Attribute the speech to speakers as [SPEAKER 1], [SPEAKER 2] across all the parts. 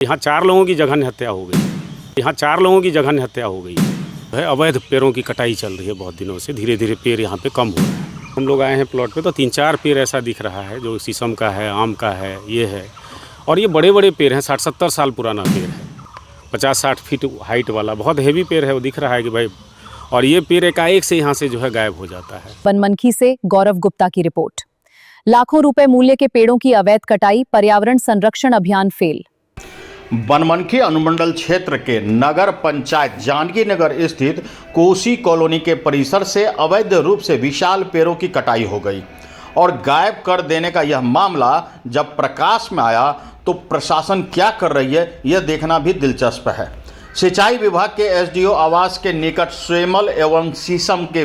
[SPEAKER 1] यहाँ 4 लोगों की जघन्य हत्या हो गई। यहाँ 4 लोगों की जघन्य हत्या हो गई है। अवैध पेड़ों की कटाई चल रही है बहुत दिनों से। धीरे धीरे पेड़ यहाँ पे कम हो रहा है। हम लोग आए हैं प्लॉट पे तो 3-4 पेड़ ऐसा दिख रहा है जो शीशम का है, आम का है, ये है। और ये बड़े बड़े पेड़ हैं, 60-70 साल पुराना पेड़ है, 50-60 फीट हाइट वाला बहुत हेवी पेड़ है। वो दिख रहा है कि भाई, और ये पेड़ एकाएक से यहाँ से जो है गायब हो जाता है।
[SPEAKER 2] बनमनखी से गौरव गुप्ता की रिपोर्ट। लाखों रुपए मूल्य के पेड़ों की अवैध कटाई, पर्यावरण संरक्षण अभियान फेल।
[SPEAKER 3] बनमनखी अनुमंडल क्षेत्र के नगर पंचायत जानकी नगर स्थित कोसी कॉलोनी के परिसर से अवैध रूप से विशाल पेड़ों की कटाई हो गई और गायब कर देने का यह मामला जब प्रकाश में आया तो प्रशासन क्या कर रही है यह देखना भी दिलचस्प है। सिंचाई विभाग के एसडीओ आवास के निकट सेमल एवं शीशम के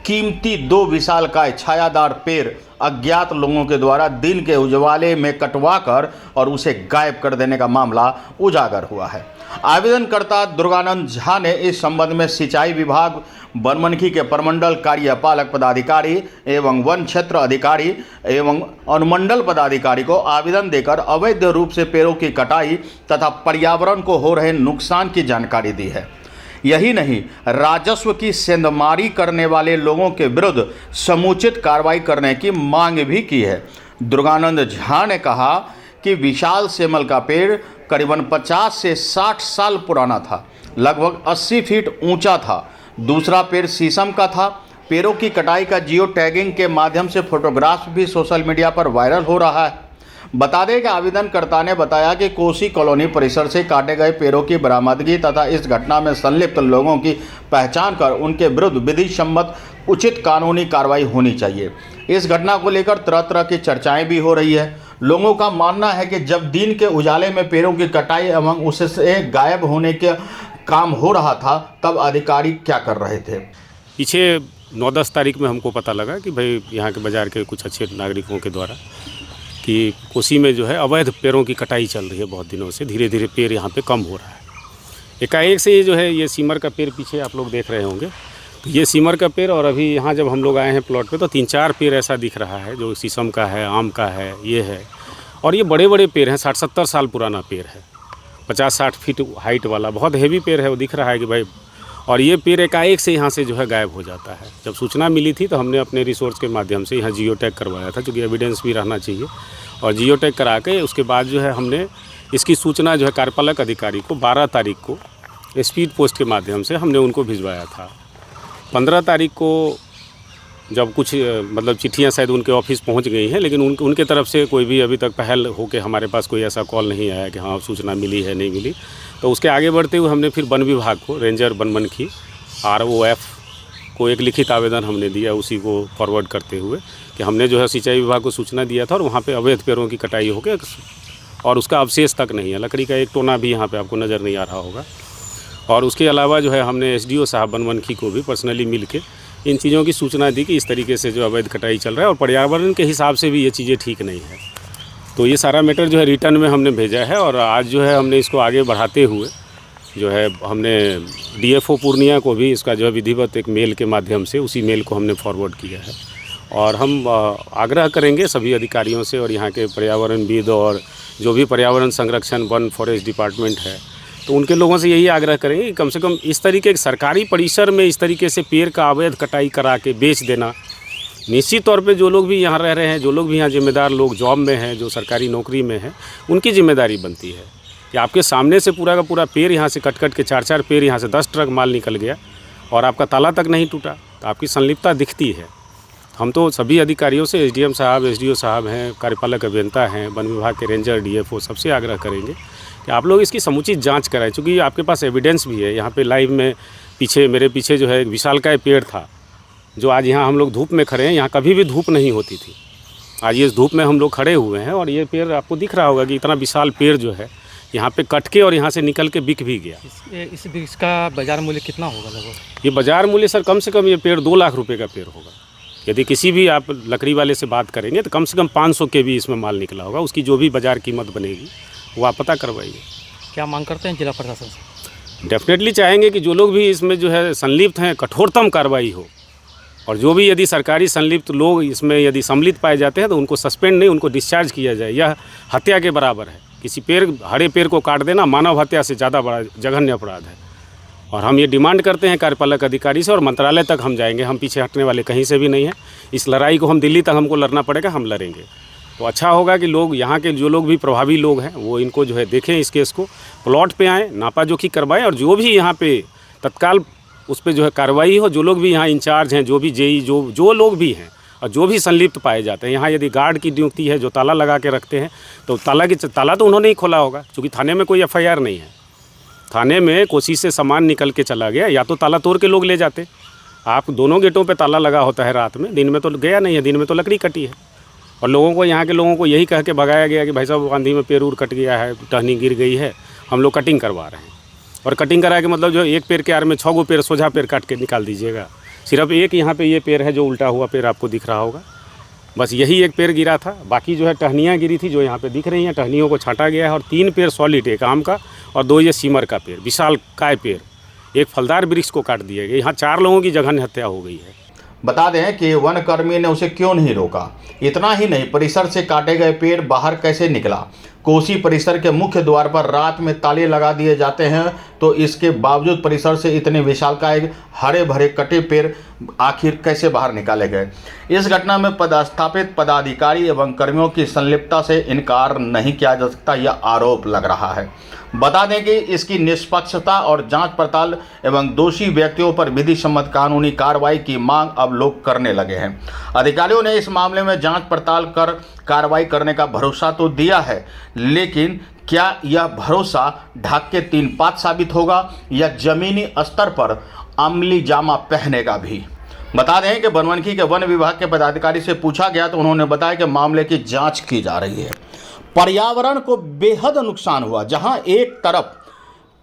[SPEAKER 3] कीमती 2 विशालकाय छायादार पेड़ अज्ञात लोगों के द्वारा दिन के उजाले में कटवाकर और उसे गायब कर देने का मामला उजागर हुआ है। आवेदनकर्ता दुर्गानंद झा ने इस संबंध में सिंचाई विभाग बनमनखी के प्रमंडल कार्यपालक पदाधिकारी एवं वन क्षेत्र अधिकारी एवं अनुमंडल पदाधिकारी को आवेदन देकर अवैध रूप से पेड़ों की कटाई तथा पर्यावरण को हो रहे नुकसान की जानकारी दी है। यही नहीं, राजस्व की सेंधमारी करने वाले लोगों के विरुद्ध समुचित कार्रवाई करने की मांग भी की है। दुर्गानंद झा ने कहा कि विशाल सेमल का पेड़ करीबन 50 से 60 साल पुराना था, लगभग 80 फीट ऊंचा था। दूसरा पेड़ शीशम का था। पेड़ों की कटाई का जियो टैगिंग के माध्यम से फोटोग्राफ भी सोशल मीडिया पर वायरल हो रहा है। बता दें कि आवेदनकर्ता ने बताया कि कोसी कॉलोनी परिसर से काटे गए पेड़ों की बरामदगी तथा इस घटना में संलिप्त लोगों की पहचान कर उनके विरुद्ध विधि सम्मत उचित कानूनी कार्रवाई होनी चाहिए। इस घटना को लेकर तरह तरह की चर्चाएं भी हो रही है। लोगों का मानना है कि जब दिन के उजाले में पेड़ों की कटाई एवं उससे गायब होने के काम हो रहा था तब अधिकारी क्या कर रहे थे।
[SPEAKER 1] पीछे 9-10 तारीख में हमको पता लगा कि भाई यहाँ के बाज़ार के कुछ अच्छे नागरिकों के द्वारा कि कोसी में जो है अवैध पेड़ों की कटाई चल रही है बहुत दिनों से। धीरे धीरे पेड़ यहाँ पे कम हो रहा है। एकाएक से ये जो है, ये सीमर का पेड़ पीछे आप लोग देख रहे होंगे, तो ये सीमर का पेड़, और अभी यहाँ जब हम लोग आए हैं प्लॉट पे तो 3-4 पेड़ ऐसा दिख रहा है जो शीशम का है, आम का है, ये है। और ये बड़े बड़े पेड़ हैं, 60-70 साल पुराना पेड़ है, 50-60 फीट हाइट वाला बहुत हेवी पेड़ है। वो दिख रहा है कि भाई, और ये पेड़ एकाएक से यहाँ से जो है गायब हो जाता है। जब सूचना मिली थी तो हमने अपने रिसोर्स के माध्यम से यहाँ जियो टैग करवाया था, क्योंकि एविडेंस भी रहना चाहिए। और जियो टैग करा के उसके बाद जो है हमने इसकी सूचना जो है कार्यपालक अधिकारी को 12 तारीख को स्पीड पोस्ट के माध्यम से हमने उनको भिजवाया था। 15 तारीख को जब कुछ मतलब चिट्ठियाँ शायद उनके ऑफिस पहुँच गई हैं, लेकिन उनके तरफ से कोई भी अभी तक पहल होके हमारे पास कोई ऐसा कॉल नहीं आया कि हाँ सूचना मिली है, नहीं मिली। तो उसके आगे बढ़ते हुए हमने फिर वन विभाग को, रेंजर बनमनखी ROF को एक लिखित आवेदन हमने दिया, उसी को फॉरवर्ड करते हुए कि हमने जो है सिंचाई विभाग को सूचना दिया था और वहाँ पे अवैध पेड़ों की कटाई हो गई और उसका अवशेष तक नहीं है। लकड़ी का एक टोना भी यहाँ पे आपको नज़र नहीं आ रहा होगा। और उसके अलावा जो है हमने SDO साहब बनमनखी को भी पर्सनली मिल के इन चीज़ों की सूचना दी कि इस तरीके से जो अवैध कटाई चल रहा है और पर्यावरण के हिसाब से भी ये चीज़ें ठीक नहीं है। तो ये सारा मैटर जो है रिटर्न में हमने भेजा है और आज जो है हमने इसको आगे बढ़ाते हुए जो है हमने DFO पूर्णिया को भी इसका जो है विधिवत एक मेल के माध्यम से उसी मेल को हमने फॉरवर्ड किया है। और हम आग्रह करेंगे सभी अधिकारियों से और यहाँ के पर्यावरणविद और जो भी पर्यावरण संरक्षण वन फॉरेस्ट डिपार्टमेंट है, तो उनके लोगों से यही आग्रह करेंगे कि कम से कम इस तरीके के सरकारी परिसर में इस तरीके से पेड़ का अवैध कटाई करा के बेच देना, निश्चित तौर पे जो लोग भी यहाँ रह रहे हैं, जो लोग भी यहाँ जिम्मेदार लोग जॉब में हैं, जो सरकारी नौकरी में हैं, उनकी जिम्मेदारी बनती है कि आपके सामने से पूरा का पूरा पेड़ यहाँ से कट के 4-4 पेड़ यहाँ से 10 ट्रक माल निकल गया और आपका ताला तक नहीं टूटा, तो आपकी संलिप्तता दिखती है। हम तो सभी अधिकारियों से, SDM साहब, SDO साहब हैं, कार्यपालक अभियंता हैं, वन विभाग के रेंजर, DFO, सबसे आग्रह करेंगे कि आप लोग इसकी समुचित जांच कराएं, क्योंकि आपके पास एविडेंस भी है। यहाँ पे लाइव में पीछे मेरे पीछे जो है एक विशालकाय पेड़ था, जो आज यहाँ हम लोग धूप में खड़े हैं। यहाँ कभी भी धूप नहीं होती थी, आज ये धूप में हम लोग खड़े हुए हैं और ये पेड़ आपको दिख रहा होगा कि इतना विशाल पेड़ जो है यहाँ पे कट के और यहाँ से निकल के बिक भी गया।
[SPEAKER 4] इसका बाज़ार मूल्य कितना होगा लगभग?
[SPEAKER 1] ये बाज़ार मूल्य सर कम से कम ये पेड़ 2 लाख रुपये का पेड़ होगा। यदि किसी भी आप लकड़ी वाले से बात करेंगे तो कम से कम 500 के भी इसमें माल निकला होगा। उसकी जो भी बाज़ार कीमत बनेगी वो आप पता करवाइए।
[SPEAKER 4] क्या मांग करते हैं जिला प्रशासन से?
[SPEAKER 1] डेफिनेटली चाहेंगे कि जो लोग भी इसमें जो है संलिप्त हैं, कठोरतम कार्रवाई हो, और जो भी यदि सरकारी संलिप्त लोग इसमें यदि सम्मिलित पाए जाते हैं तो उनको सस्पेंड नहीं, उनको डिस्चार्ज किया जाए। यह हत्या के बराबर है। किसी पेड़ हरे पेड़ को काट देना मानव हत्या से ज़्यादा बड़ा जघन्य अपराध है। और हम ये डिमांड करते हैं कार्यपालक अधिकारी से, और मंत्रालय तक हम जाएंगे। हम पीछे हटने वाले कहीं से भी नहीं हैं। इस लड़ाई को हम दिल्ली तक हमको लड़ना पड़ेगा, हम लड़ेंगे। तो अच्छा होगा कि लोग यहाँ के जो लोग भी प्रभावी लोग हैं वो इनको जो है देखें, इस केस को प्लॉट पे आएँ, नापा जोखी करवाएं, और जो भी यहाँ पे तत्काल उस पर जो है कार्रवाई हो। जो लोग भी यहाँ इंचार्ज हैं, जो भी जेई जो लोग भी हैं और जो भी संलिप्त पाए जाते हैं, यहाँ यदि गार्ड की नियुक्ति है जो ताला लगा के रखते हैं, तो ताला तो उन्होंने ही खोला होगा, क्योंकि थाने में कोई FIR नहीं है। थाने में कोशिश से सामान निकल के चला गया, या तो ताला तोड़ के लोग ले जाते। आप दोनों गेटों पे ताला लगा होता है रात में, दिन में तो गया नहीं है, दिन में तो लकड़ी कटी है। और लोगों को, यहाँ के लोगों को यही कह के भगाया गया कि भाई साहब आंधी में पेड़ कट गया है, टहनी गिर गई है, हम लोग कटिंग करवा रहे हैं। और कटिंग करा के मतलब जो एक पेड़ के आड़ में 6 गो पेड़ सोझा पेड़ काट के निकाल दीजिएगा। सिर्फ एक यहाँ पे ये पेड़ है जो उल्टा हुआ पेड़ आपको दिख रहा होगा, बस यही एक पेड़ गिरा था। बाकी जो है टहनियाँ गिरी थी जो यहाँ पे दिख रही हैं, टहनियों को छांटा गया है। और 3 पेड़ सॉलिड, एक आम का और 2 ये सीमर का पेड़, विशाल काय पेड़, एक फलदार वृक्ष को काट दिया गया। यहाँ 4 लोगों की जघन्य हत्या हो गई है।
[SPEAKER 3] बता दें कि वन कर्मी ने उसे क्यों नहीं रोका। इतना ही नहीं, परिसर से काटे गए पेड़ बाहर कैसे निकला। कोसी परिसर के मुख्य द्वार पर रात में ताले लगा दिए जाते हैं, तो इसके बावजूद परिसर से इतने विशालकाय हरे भरे कटे पेड़ आखिर कैसे बाहर निकाले गए। इस घटना में पदस्थापित पदाधिकारी एवं कर्मियों की संलिप्तता से इनकार नहीं किया जा सकता, यह आरोप लग रहा है। बता दें कि इसकी निष्पक्षता और जांच पड़ताल एवं दोषी व्यक्तियों पर विधि सम्मत कानूनी कार्रवाई की मांग अब लोग करने लगे हैं। अधिकारियों ने इस मामले में जांच पड़ताल कर कार्रवाई करने का भरोसा तो दिया है, लेकिन क्या यह भरोसा ढाक के 3 पात साबित होगा या जमीनी स्तर पर अमली जामा पहनेगा भी। बता दें कि बनमनखी के वन विभाग के पदाधिकारी से पूछा गया तो उन्होंने बताया कि मामले की जांच की जा रही है। पर्यावरण को बेहद नुकसान हुआ। जहां एक तरफ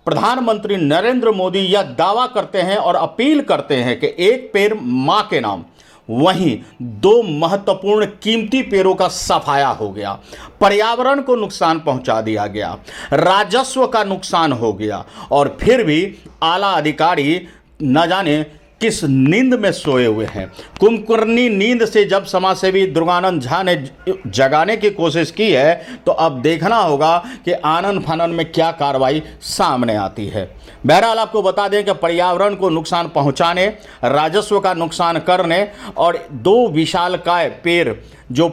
[SPEAKER 3] प्रधानमंत्री नरेंद्र मोदी यह दावा करते हैं और अपील करते हैं कि एक पेड़ मां के नाम, वहीं 2 महत्वपूर्ण कीमती पेड़ों का सफाया हो गया, पर्यावरण को नुकसान पहुंचा दिया गया, राजस्व का नुकसान हो गया, और फिर भी आला अधिकारी न जाने किस नींद में सोए हुए हैं। कुंभकर्णी नींद से जब समाजसेवी दुर्गानंद झा ने जगाने की कोशिश की है, तो अब देखना होगा कि आनन फानन में क्या कार्रवाई सामने आती है। बहरहाल आपको बता दें कि पर्यावरण को नुकसान पहुंचाने, राजस्व का नुकसान करने और 2 विशालकाय पेड़ जो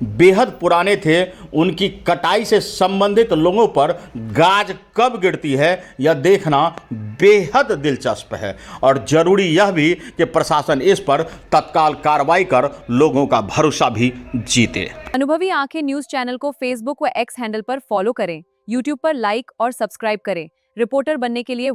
[SPEAKER 3] बेहद पुराने थे, उनकी कटाई से संबंधित लोगों पर गाज कब गिरती है यह देखना बेहद दिलचस्प है। और ज़रूरी यह भी कि प्रशासन इस पर तत्काल कार्रवाई कर लोगों का भरोसा भी जीते।
[SPEAKER 2] अनुभवी आंखें न्यूज चैनल को फेसबुक व X हैंडल पर फॉलो करें, यूट्यूब पर लाइक और सब्सक्राइब करें। रिपोर्टर बनने के लिए